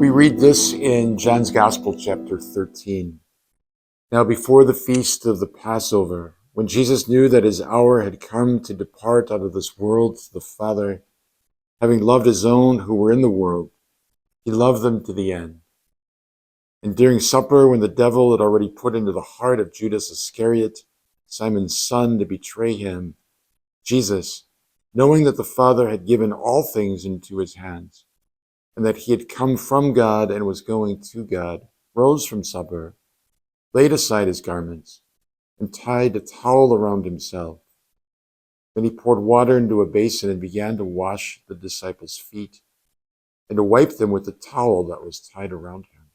We read this in John's Gospel, chapter 13. Now, before the feast of the Passover, when Jesus knew that his hour had come to depart out of this world to the Father, having loved his own who were in the world, he loved them to the end. And during supper, when the devil had already put into the heart of Judas Iscariot, Simon's son, to betray him, Jesus, knowing that the Father had given all things into his hands, and that he had come from God and was going to God, rose from supper, laid aside his garments, and tied a towel around himself. Then he poured water into a basin and began to wash the disciples' feet, and to wipe them with the towel that was tied around him.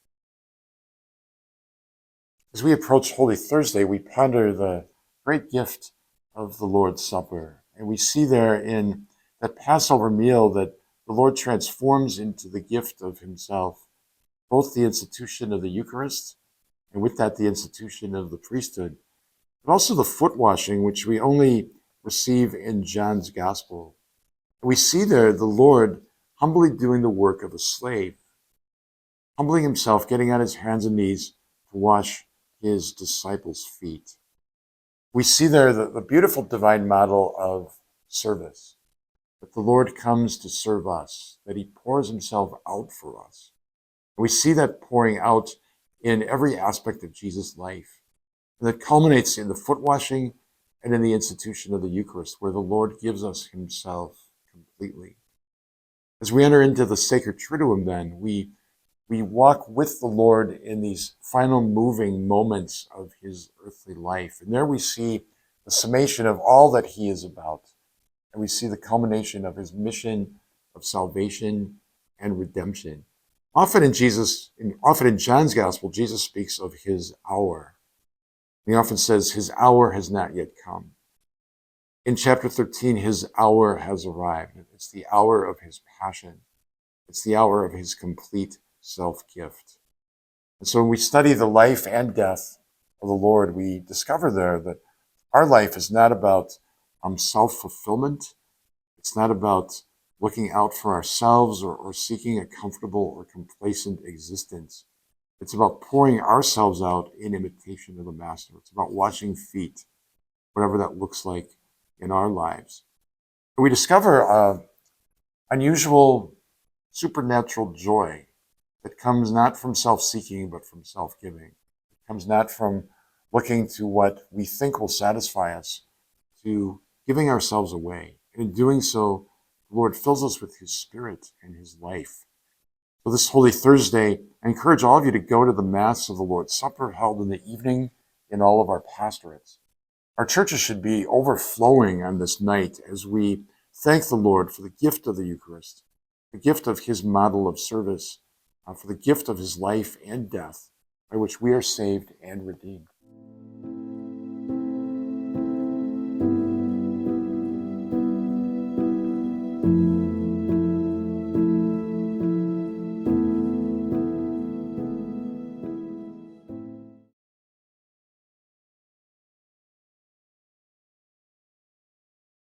As we approach Holy Thursday, we ponder the great gift of the Lord's Supper. And we see there in that Passover meal that the Lord transforms into the gift of himself, both the institution of the Eucharist, and with that the institution of the priesthood, but also the foot washing, which we only receive in John's Gospel. We see there the Lord humbly doing the work of a slave, humbling himself, getting on his hands and knees to wash his disciples' feet. We see there the beautiful divine model of service, that the Lord comes to serve us, that he pours himself out for us. And we see that pouring out in every aspect of Jesus' life. And that culminates in the foot washing and in the institution of the Eucharist, where the Lord gives us himself completely. As we enter into the sacred Triduum, then, we walk with the Lord in these final moving moments of his earthly life. And there we see the summation of all that he is about. And we see the culmination of his mission of salvation and redemption. Often in John's Gospel, Jesus speaks of his hour. He often says his hour has not yet come. In chapter 13, his hour has arrived. It's the hour of his passion. It's the hour of his complete self-gift. And so when we study the life and death of the Lord, we discover there that our life is not about self-fulfillment. It's not about looking out for ourselves or seeking a comfortable or complacent existence. It's about pouring ourselves out in imitation of the Master. It's about washing feet, whatever that looks like in our lives. And we discover unusual supernatural joy that comes not from self-seeking, but from self-giving. It comes not from looking to what we think will satisfy us, to giving ourselves away. And in doing so, the Lord fills us with his Spirit and his life. So this Holy Thursday, I encourage all of you to go to the Mass of the Lord's Supper held in the evening in all of our pastorates. Our churches should be overflowing on this night as we thank the Lord for the gift of the Eucharist, the gift of his model of service, for the gift of his life and death by which we are saved and redeemed.